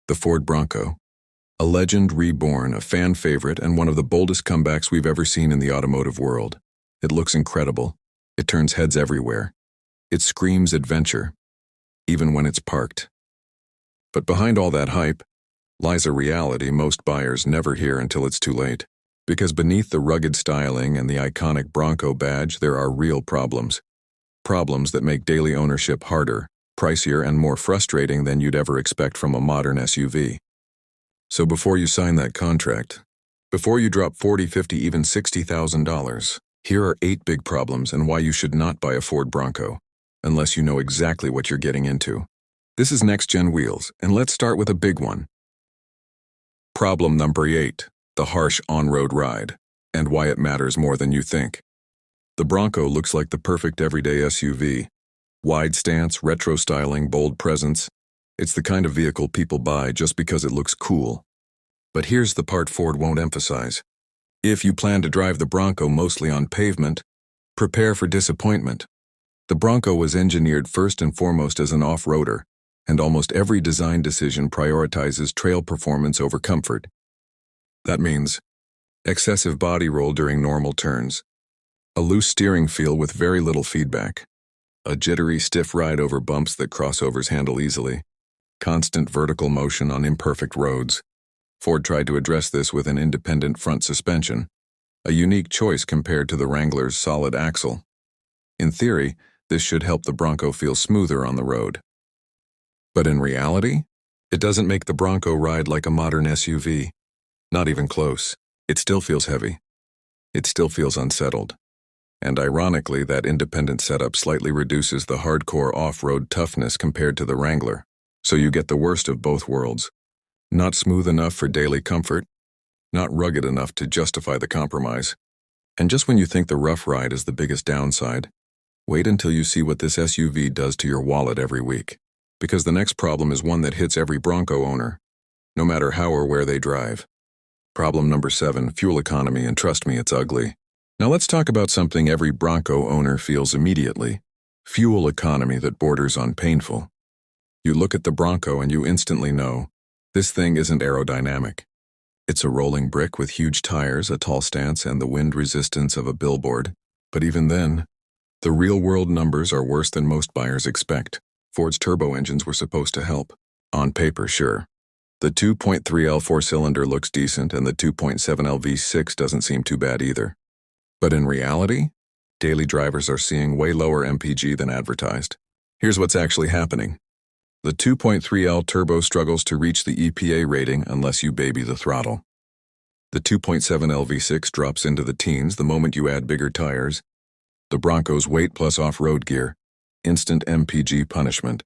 The Ford Bronco. A legend reborn, a fan favorite, and one of the boldest comebacks we've ever seen in the automotive world. It looks incredible. It turns heads everywhere. It screams adventure, even when it's parked. But behind all that hype lies a reality most buyers never hear until it's too late. Because beneath the rugged styling and the iconic Bronco badge, there are real problems. Problems that make daily ownership harder, pricier, and more frustrating than you'd ever expect from a modern SUV. So before you sign that contract, before you drop $40,000, $50,000, even $60,000, here are 8 big problems and why you should not buy a Ford Bronco, unless you know exactly what you're getting into. This is NextGen Wheels, and let's start with a big one. Problem number 8, the harsh on-road ride, and why it matters more than you think. The Bronco looks like the perfect everyday SUV. Wide stance, retro styling, bold presence. It's the kind of vehicle people buy just because it looks cool. But here's the part Ford won't emphasize. If you plan to drive the Bronco mostly on pavement, prepare for disappointment. The Bronco was engineered first and foremost as an off-roader, and almost every design decision prioritizes trail performance over comfort. That means excessive body roll during normal turns, a loose steering feel with very little feedback, a jittery, stiff ride over bumps that crossovers handle easily, constant vertical motion on imperfect roads. Ford tried to address this with an independent front suspension, a unique choice compared to the Wrangler's solid axle. In theory, this should help the Bronco feel smoother on the road. But in reality, it doesn't make the Bronco ride like a modern SUV. Not even close. It still feels heavy. It still feels unsettled. And ironically, that independent setup slightly reduces the hardcore off-road toughness compared to the Wrangler. So you get the worst of both worlds. Not smooth enough for daily comfort, not rugged enough to justify the compromise. And just when you think the rough ride is the biggest downside, wait until you see what this SUV does to your wallet every week. Because the next problem is one that hits every Bronco owner, no matter how or where they drive. Problem number 7, fuel economy, and trust me, it's ugly. Now let's talk about something every Bronco owner feels immediately. Fuel economy that borders on painful. You look at the Bronco and you instantly know, this thing isn't aerodynamic. It's a rolling brick with huge tires, a tall stance, and the wind resistance of a billboard. But even then, the real-world numbers are worse than most buyers expect. Ford's turbo engines were supposed to help. On paper, sure. The 2.3L 4-cylinder looks decent, and the 2.7L V6 doesn't seem too bad either. But in reality, daily drivers are seeing way lower MPG than advertised. Here's what's actually happening. The 2.3L turbo struggles to reach the EPA rating unless you baby the throttle. The 2.7L V6 drops into the teens the moment you add bigger tires. The Bronco's weight plus off-road gear, instant MPG punishment.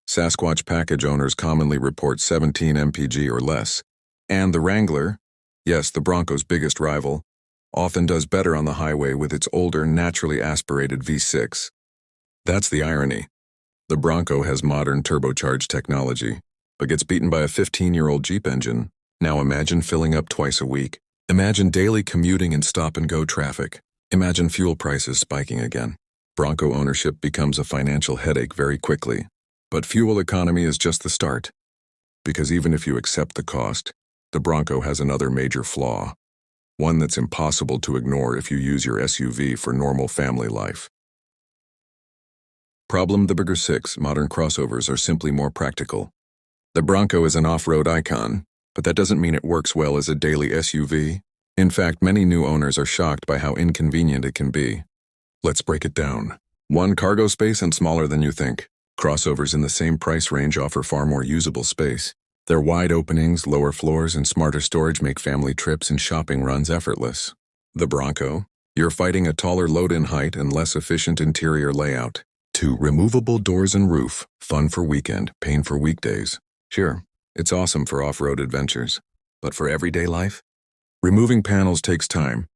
Sasquatch package owners commonly report 17 MPG or less. And the Wrangler, yes, the Bronco's biggest rival, often does better on the highway with its older, naturally aspirated V6. That's the irony. The Bronco has modern turbocharged technology, but gets beaten by a 15-year-old Jeep engine. Now imagine filling up twice a week. Imagine daily commuting in stop-and-go traffic. Imagine fuel prices spiking again. Bronco ownership becomes a financial headache very quickly. But fuel economy is just the start. Because even if you accept the cost, the Bronco has another major flaw. One that's impossible to ignore if you use your SUV for normal family life. Problem number 6, modern crossovers are simply more practical. The Bronco is an off-road icon, but that doesn't mean it works well as a daily SUV. In fact, many new owners are shocked by how inconvenient it can be. Let's break it down. 1, cargo space and smaller than you think. Crossovers in the same price range offer far more usable space. Their wide openings, lower floors, and smarter storage make family trips and shopping runs effortless. The Bronco, you're fighting a taller load-in height and less efficient interior layout. 2, removable doors and roof, fun for weekend, pain for weekdays. Sure, it's awesome for off-road adventures, but for everyday life? Removing panels takes time.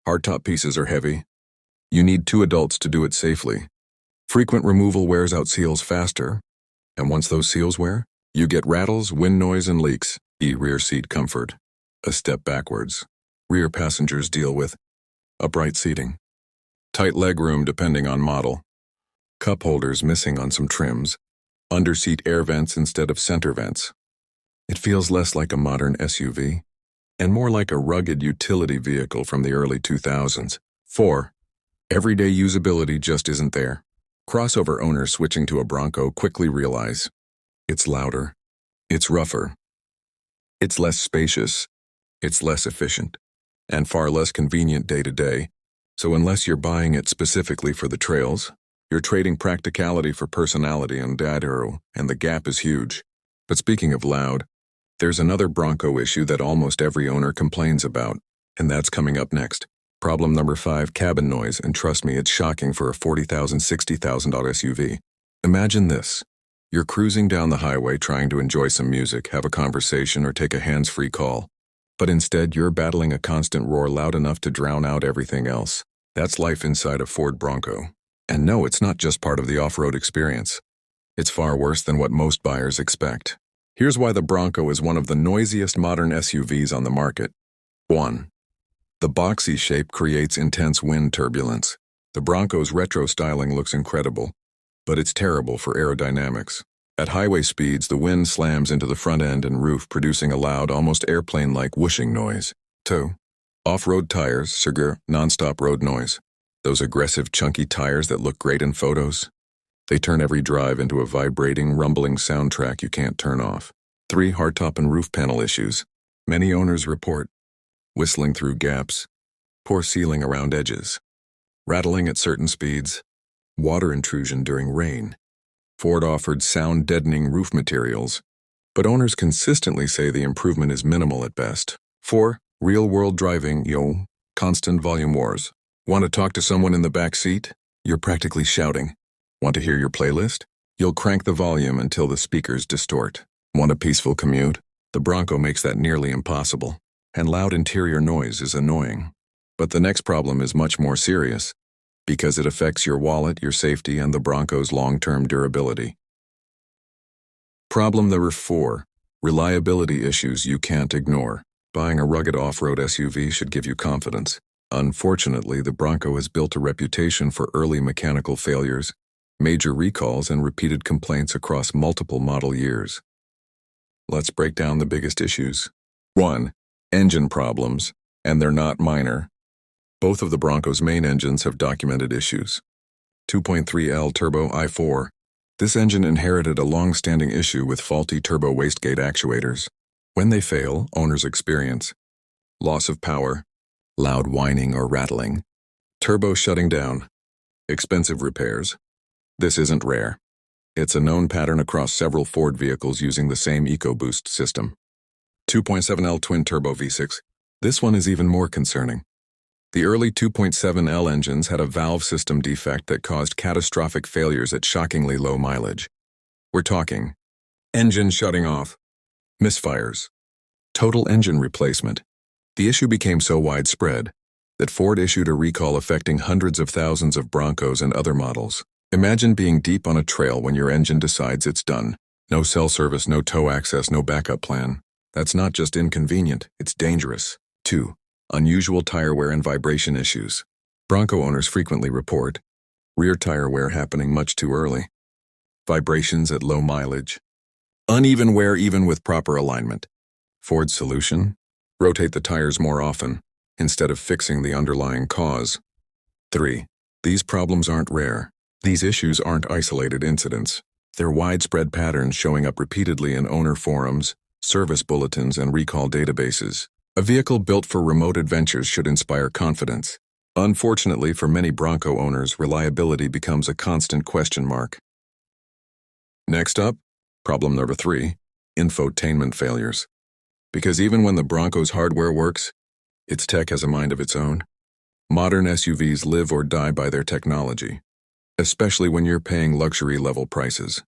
Hardtop pieces are heavy. You need 2 adults to do it safely. Frequent removal wears out seals faster, and once those seals wear, you get rattles, wind noise, and leaks. Rear seat comfort. A step backwards. Rear passengers deal with upright seating. Tight legroom depending on model. Cup holders missing on some trims. Underseat air vents instead of center vents. It feels less like a modern SUV and more like a rugged utility vehicle from the early 2000s. 4. Everyday usability just isn't there. Crossover owners switching to a Bronco quickly realize it's louder, it's rougher, it's less spacious, it's less efficient, and far less convenient day to day. So unless you're buying it specifically for the trails, you're trading practicality for personality and data, and the gap is huge. But speaking of loud, there's another Bronco issue that almost every owner complains about, and that's coming up next. Problem number 5, cabin noise, and trust me, it's shocking for a $40,000, $60,000 SUV. Imagine this. You're cruising down the highway trying to enjoy some music, have a conversation, or take a hands-free call. But instead, you're battling a constant roar loud enough to drown out everything else. That's life inside a Ford Bronco. And no, it's not just part of the off-road experience. It's far worse than what most buyers expect. Here's why the Bronco is one of the noisiest modern SUVs on the market. 1. The boxy shape creates intense wind turbulence. The Bronco's retro styling looks incredible, but it's terrible for aerodynamics. At highway speeds, the wind slams into the front end and roof, producing a loud, almost airplane-like whooshing noise. 2. Off-road tires, sugar, non-stop road noise. Those aggressive, chunky tires that look great in photos. They turn every drive into a vibrating, rumbling soundtrack you can't turn off. 3. Hardtop and roof panel issues. Many owners report whistling through gaps, poor sealing around edges, rattling at certain speeds, water intrusion during rain. Ford offered sound-deadening roof materials, but owners consistently say the improvement is minimal at best. 4. Real-world driving, constant volume wars. Want to talk to someone in the back seat? You're practically shouting. Want to hear your playlist? You'll crank the volume until the speakers distort. Want a peaceful commute? The Bronco makes that nearly impossible. And loud interior noise is annoying. But the next problem is much more serious, because it affects your wallet, your safety, and the Bronco's long-term durability. Problem number 4. Reliability issues you can't ignore. Buying a rugged off-road SUV should give you confidence. Unfortunately, the Bronco has built a reputation for early mechanical failures, major recalls, and repeated complaints across multiple model years. Let's break down the biggest issues. 1. Engine problems, and they're not minor. Both of the Bronco's main engines have documented issues. 2.3L turbo i4. This engine inherited a long-standing issue with faulty turbo wastegate actuators. When they fail, owners experience loss of power, loud whining or rattling, turbo shutting down, expensive repairs. This isn't rare. It's a known pattern across several Ford vehicles using the same EcoBoost system. 2.7L twin-turbo V6. This one is even more concerning. The early 2.7L engines had a valve system defect that caused catastrophic failures at shockingly low mileage. We're talking engine shutting off, misfires, total engine replacement. The issue became so widespread that Ford issued a recall affecting hundreds of thousands of Broncos and other models. Imagine being deep on a trail when your engine decides it's done. No cell service, no tow access, no backup plan. That's not just inconvenient, it's dangerous. 2. Unusual tire wear and vibration issues. Bronco owners frequently report rear tire wear happening much too early, vibrations at low mileage, uneven wear even with proper alignment. Ford's solution? Rotate the tires more often, instead of fixing the underlying cause. 3. These problems aren't rare. These issues aren't isolated incidents. They're widespread patterns showing up repeatedly in owner forums, service bulletins, and recall databases. A vehicle built for remote adventures should inspire confidence. Unfortunately, for many Bronco owners, reliability becomes a constant question mark. Next up, problem number 3, infotainment failures. Because even when the Bronco's hardware works, its tech has a mind of its own. Modern SUVs live or die by their technology, especially when you're paying luxury-level prices.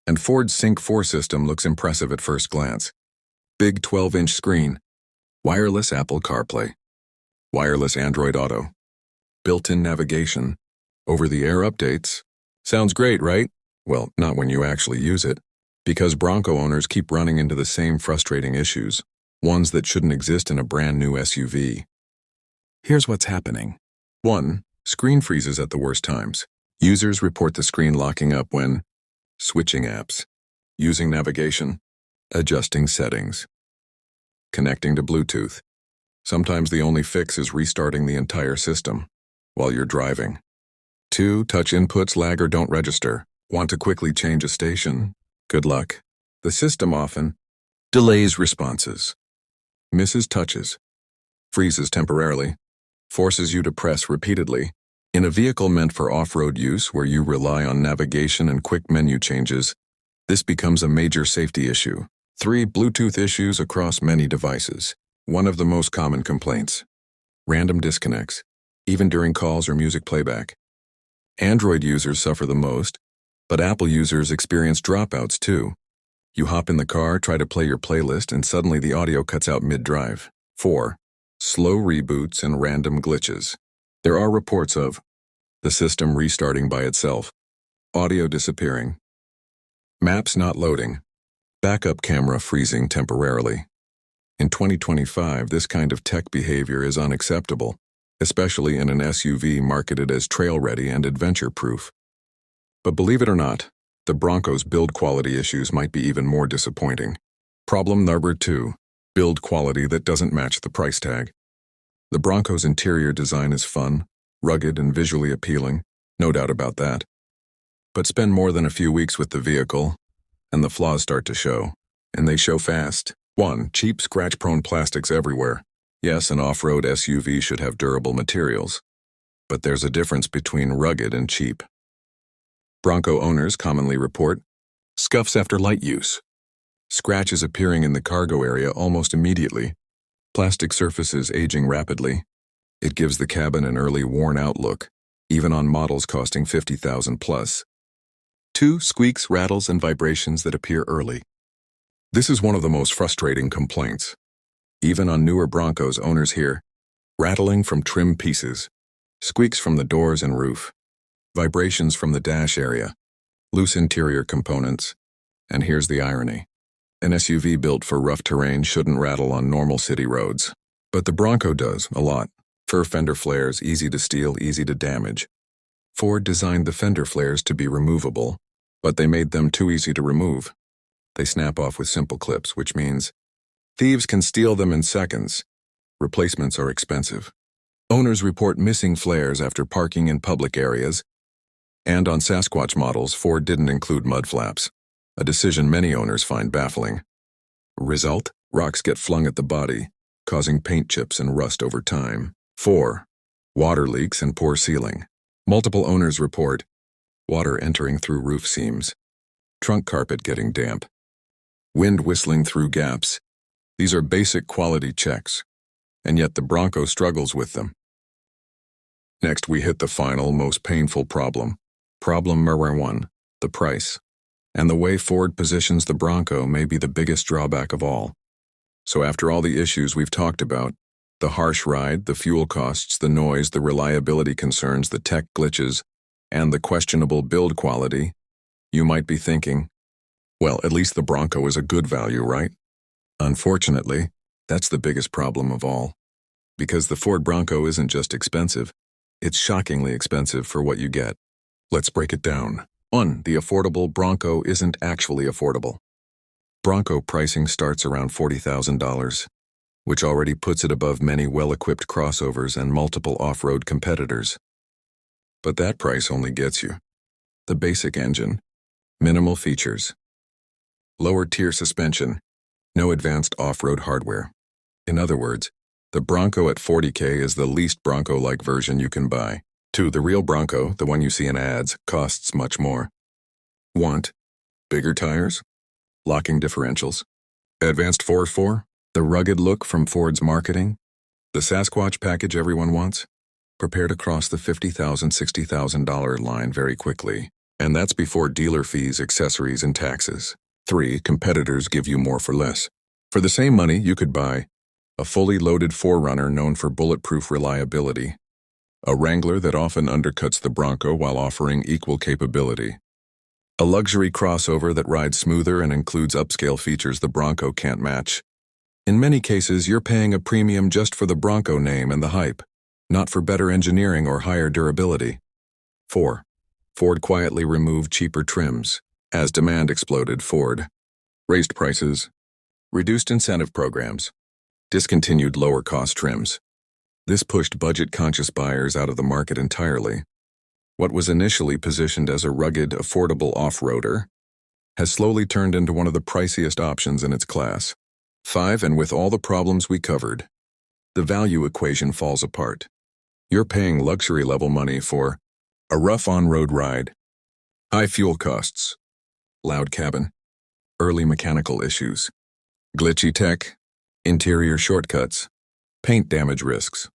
And Ford's Sync 4 system looks impressive at first glance. Big 12-inch screen, wireless Apple CarPlay, wireless Android Auto, built-in navigation, over-the-air updates. Sounds great, right? Well, not when you actually use it, because Bronco owners keep running into the same frustrating issues, ones that shouldn't exist in a brand new SUV. Here's what's happening. 1. Screen freezes at the worst times. Users report the screen locking up when switching apps, using navigation, Adjusting settings. Connecting to Bluetooth. Sometimes the only fix is restarting the entire system while you're driving. 2. Touch inputs lag or don't register. Want to quickly change a station? Good luck. The system often delays responses, misses touches, freezes temporarily, forces you to press repeatedly. In a vehicle meant for off-road use where you rely on navigation and quick menu changes, this becomes a major safety issue. 3. Bluetooth issues across many devices. One of the most common complaints. Random disconnects, even during calls or music playback. Android users suffer the most, but Apple users experience dropouts too. You hop in the car, try to play your playlist, and suddenly the audio cuts out mid-drive. 4. Slow reboots and random glitches. There are reports of the system restarting by itself, audio disappearing, maps not loading, backup camera freezing temporarily. In 2025, this kind of tech behavior is unacceptable, especially in an SUV marketed as trail-ready and adventure-proof. But believe it or not, the Bronco's build quality issues might be even more disappointing. Problem number 2, build quality that doesn't match the price tag. The Bronco's interior design is fun, rugged, and visually appealing, no doubt about that. But spend more than a few weeks with the vehicle, and the flaws start to show. And they show fast. 1. Cheap, scratch-prone plastics everywhere. Yes, an off-road SUV should have durable materials. But there's a difference between rugged and cheap. Bronco owners commonly report scuffs after light use, scratches appearing in the cargo area almost immediately, plastic surfaces aging rapidly. It gives the cabin an early worn-out look, even on models costing $50,000 plus. 2. Squeaks, rattles, and vibrations that appear early. This is one of the most frustrating complaints. Even on newer Broncos, owners hear rattling from trim pieces, squeaks from the doors and roof, vibrations from the dash area, loose interior components. And here's the irony. An SUV built for rough terrain shouldn't rattle on normal city roads. But the Bronco does, a lot. Fur fender flares, easy to steal, easy to damage. Ford designed the fender flares to be removable, but they made them too easy to remove. They snap off with simple clips, which means thieves can steal them in seconds. Replacements are expensive. Owners report missing flares after parking in public areas. And on Sasquatch models, Ford didn't include mud flaps, a decision many owners find baffling. Result? Rocks get flung at the body, causing paint chips and rust over time. 4. Water leaks and poor sealing. Multiple owners report water entering through roof seams, trunk carpet getting damp, wind whistling through gaps. These are basic quality checks, and yet the Bronco struggles with them. Next, we hit the final, most painful problem. Problem number 1, the price. And the way Ford positions the Bronco may be the biggest drawback of all. So after all the issues we've talked about, the harsh ride, the fuel costs, the noise, the reliability concerns, the tech glitches, and the questionable build quality, you might be thinking, well, at least the Bronco is a good value, right? Unfortunately, that's the biggest problem of all. Because the Ford Bronco isn't just expensive, it's shockingly expensive for what you get. Let's break it down. 1. The affordable Bronco isn't actually affordable. Bronco pricing starts around $40,000, which already puts it above many well-equipped crossovers and multiple off-road competitors. But that price only gets you the basic engine, minimal features, lower-tier suspension, no advanced off-road hardware. In other words, the Bronco at $40K is the least Bronco-like version you can buy. 2. The real Bronco, the one you see in ads, costs much more. Want bigger tires, locking differentials, advanced 4x4, the rugged look from Ford's marketing, the Sasquatch package everyone wants? Prepare to cross the $50,000, $60,000 line very quickly, and that's before dealer fees, accessories, and taxes. 3. Competitors give you more for less. For the same money, you could buy a fully loaded 4Runner known for bulletproof reliability, a Wrangler that often undercuts the Bronco while offering equal capability, a luxury crossover that rides smoother and includes upscale features the Bronco can't match. In many cases, you're paying a premium just for the Bronco name and the hype, not for better engineering or higher durability. 4. Ford quietly removed cheaper trims. As demand exploded, Ford raised prices, Reduced incentive programs. Discontinued lower-cost trims. This pushed budget-conscious buyers out of the market entirely. What was initially positioned as a rugged, affordable off-roader has slowly turned into one of the priciest options in its class. 5. And with all the problems we covered, the value equation falls apart. You're paying luxury-level money for a rough on-road ride, high fuel costs, loud cabin, early mechanical issues, glitchy tech, interior shortcuts, paint damage risks,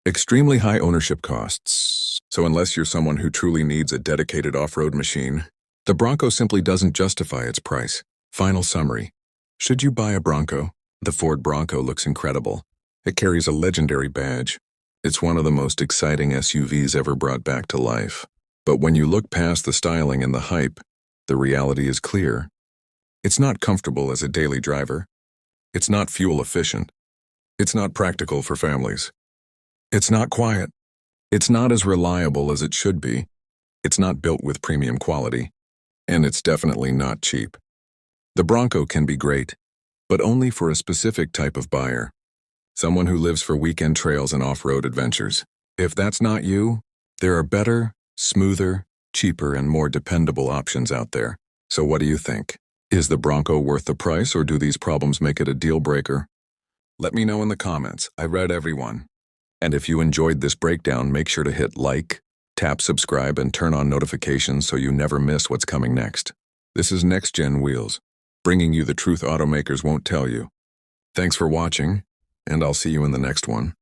extremely high ownership costs. So unless you're someone who truly needs a dedicated off-road machine, the Bronco simply doesn't justify its price. Final summary. Should you buy a Bronco? The Ford Bronco looks incredible. It carries a legendary badge. It's one of the most exciting SUVs ever brought back to life. But when you look past the styling and the hype, the reality is clear. It's not comfortable as a daily driver. It's not fuel efficient. It's not practical for families. It's not quiet. It's not as reliable as it should be. It's not built with premium quality. And it's definitely not cheap. The Bronco can be great, but only for a specific type of buyer. Someone who lives for weekend trails and off-road adventures. If that's not you, there are better, smoother, cheaper, and more dependable options out there. So what do you think? Is the Bronco worth the price, or do these problems make it a deal breaker? Let me know in the comments. I read everyone. And if you enjoyed this breakdown, make sure to hit like, tap subscribe, and turn on notifications so you never miss what's coming next. This is NextGen Wheels, bringing you the truth automakers won't tell you. Thanks for watching, and I'll see you in the next one.